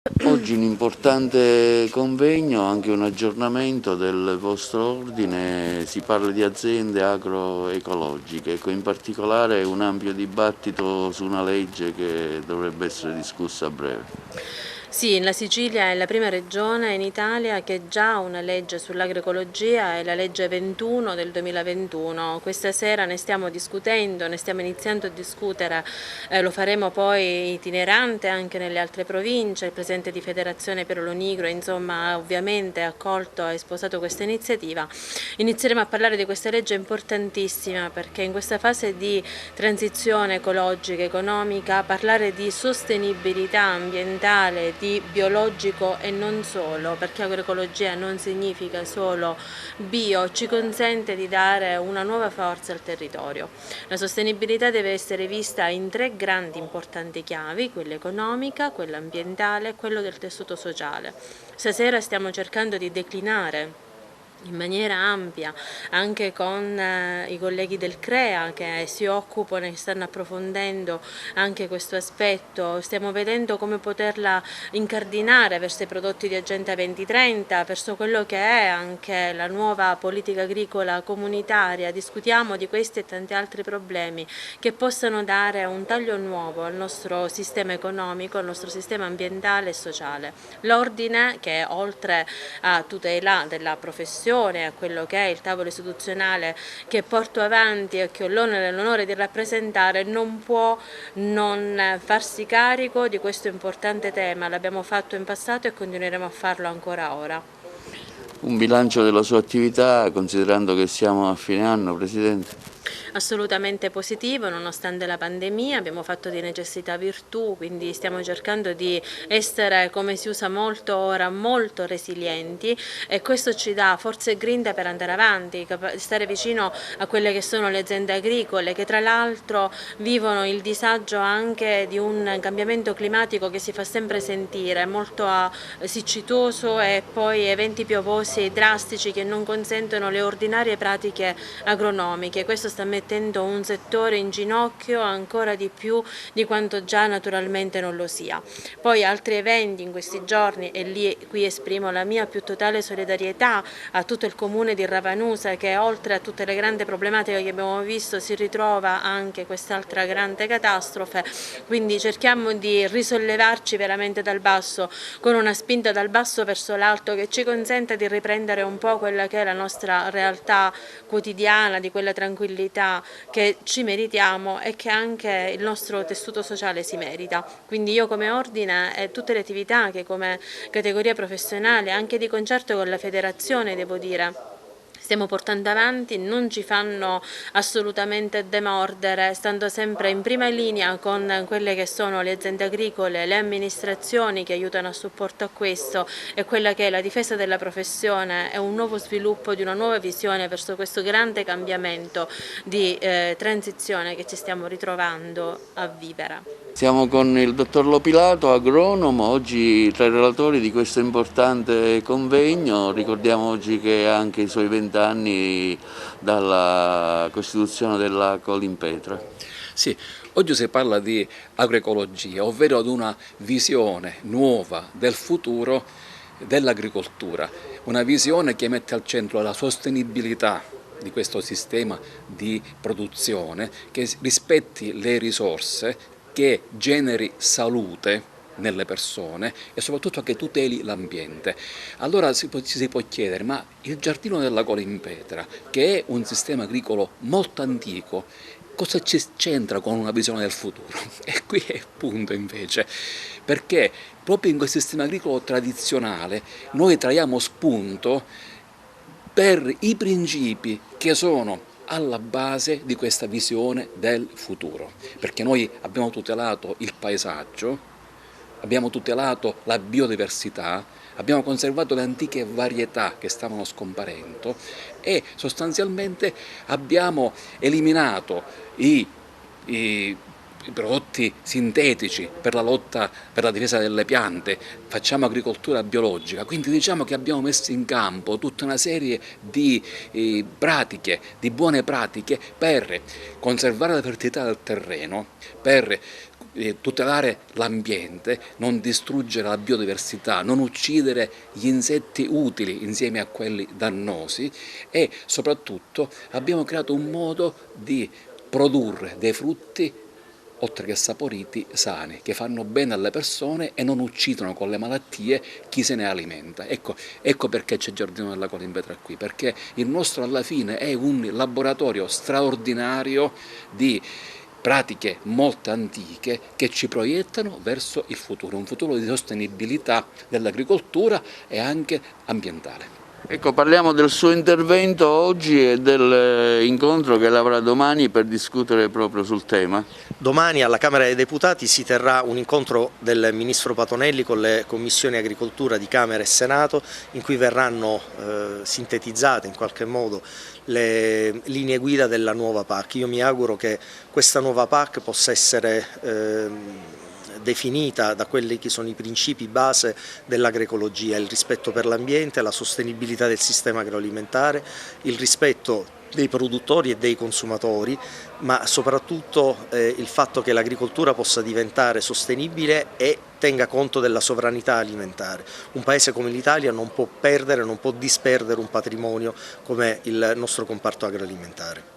Oggi un importante convegno, anche un aggiornamento del vostro ordine, si parla di aziende agroecologiche, in particolare un ampio dibattito su una legge che dovrebbe essere discussa a breve. Sì, la Sicilia è la prima regione in Italia che ha già una legge sull'agroecologia, è la legge 21 del 2021. Questa sera ne stiamo discutendo, ne stiamo iniziando a discutere, lo faremo poi itinerante anche nelle altre province. Il presidente di Federazione Piero Lonigro, insomma, ovviamente ha accolto e sposato questa iniziativa. Inizieremo a parlare di questa legge importantissima perché in questa fase di transizione ecologica, economica, parlare di sostenibilità ambientale, di biologico e non solo, perché agroecologia non significa solo bio, ci consente di dare una nuova forza al territorio. La sostenibilità deve essere vista in tre grandi importanti chiavi, quella economica, quella ambientale e quello del tessuto sociale. Stasera stiamo cercando di declinare in maniera ampia, anche con i colleghi del CREA che si occupano e stanno approfondendo anche questo aspetto. Stiamo vedendo come poterla incardinare verso i prodotti di Agenda 2030, verso quello che è anche la nuova politica agricola comunitaria. Discutiamo di questi e tanti altri problemi che possano dare un taglio nuovo al nostro sistema economico, al nostro sistema ambientale e sociale. L'ordine, che oltre a tutela della professione, a quello che è il tavolo istituzionale che porto avanti e che ho l'onore e l'onore di rappresentare, non può non farsi carico di questo importante tema. L'abbiamo fatto in passato e continueremo a farlo ancora ora. Un bilancio della sua attività, considerando che siamo a fine anno, Presidente? Assolutamente positivo, nonostante la pandemia, abbiamo fatto di necessità virtù, quindi stiamo cercando di essere, come si usa molto ora, molto resilienti, e questo ci dà forza e grinta per andare avanti, stare vicino a quelle che sono le aziende agricole, che tra l'altro vivono il disagio anche di un cambiamento climatico che si fa sempre sentire, molto siccitoso, e poi eventi piovosi drastici che non consentono le ordinarie pratiche agronomiche. Questo sta mettendo un settore in ginocchio ancora di più di quanto già naturalmente non lo sia. Poi altri eventi in questi giorni, e qui esprimo la mia più totale solidarietà a tutto il comune di Ravanusa, che oltre a tutte le grandi problematiche che abbiamo visto si ritrova anche quest'altra grande catastrofe, quindi cerchiamo di risollevarci veramente dal basso, con una spinta dal basso verso l'alto che ci consenta di riprendere un po' quella che è la nostra realtà quotidiana, di quella tranquillità che ci meritiamo e che anche il nostro tessuto sociale si merita. Quindi io come ordine e tutte le attività che come categoria professionale, anche di concerto con la federazione, devo dire, stiamo portando avanti, non ci fanno assolutamente demordere, stando sempre in prima linea con quelle che sono le aziende agricole, le amministrazioni che aiutano a supporto a questo, e quella che è la difesa della professione e un nuovo sviluppo di una nuova visione verso questo grande cambiamento di transizione che ci stiamo ritrovando a vivere. Siamo con il dottor Lopilato, agronomo, oggi tra i relatori di questo importante convegno. Ricordiamo oggi che ha anche i suoi 20 anni dalla costituzione della Colimpetra. Sì, oggi si parla di agroecologia, ovvero di una visione nuova del futuro dell'agricoltura, una visione che mette al centro la sostenibilità di questo sistema di produzione, che rispetti le risorse, che generi salute nelle persone e soprattutto che tuteli l'ambiente. Allora ci si può chiedere, ma il giardino della Colimpetra, che è un sistema agricolo molto antico, cosa c'entra con una visione del futuro? E qui è il punto invece, perché proprio in questo sistema agricolo tradizionale noi traiamo spunto per i principi che sono alla base di questa visione del futuro, perché noi abbiamo tutelato il paesaggio, abbiamo tutelato la biodiversità, abbiamo conservato le antiche varietà che stavano scomparendo e sostanzialmente abbiamo eliminato i prodotti sintetici per la lotta, per la difesa delle piante, facciamo agricoltura biologica, quindi diciamo che abbiamo messo in campo tutta una serie di pratiche, di buone pratiche per conservare la fertilità del terreno, per tutelare l'ambiente, non distruggere la biodiversità, non uccidere gli insetti utili insieme a quelli dannosi e soprattutto abbiamo creato un modo di produrre dei frutti oltre che saporiti, sani, che fanno bene alle persone e non uccidono con le malattie chi se ne alimenta. Ecco perché c'è Giardino della Colimbetra qui, perché il nostro alla fine è un laboratorio straordinario di pratiche molto antiche che ci proiettano verso il futuro, un futuro di sostenibilità dell'agricoltura e anche ambientale. Ecco, parliamo del suo intervento oggi e dell'incontro che avrà domani per discutere proprio sul tema. Domani alla Camera dei Deputati si terrà un incontro del Ministro Patonelli con le Commissioni Agricoltura di Camera e Senato, in cui verranno sintetizzate in qualche modo le linee guida della nuova PAC. Io mi auguro che questa nuova PAC possa essere definita da quelli che sono i principi base dell'agroecologia: il rispetto per l'ambiente, la sostenibilità del sistema agroalimentare, il rispetto dei produttori e dei consumatori, ma soprattutto il fatto che l'agricoltura possa diventare sostenibile e tenga conto della sovranità alimentare. Un paese come l'Italia non può perdere, non può disperdere un patrimonio come il nostro comparto agroalimentare.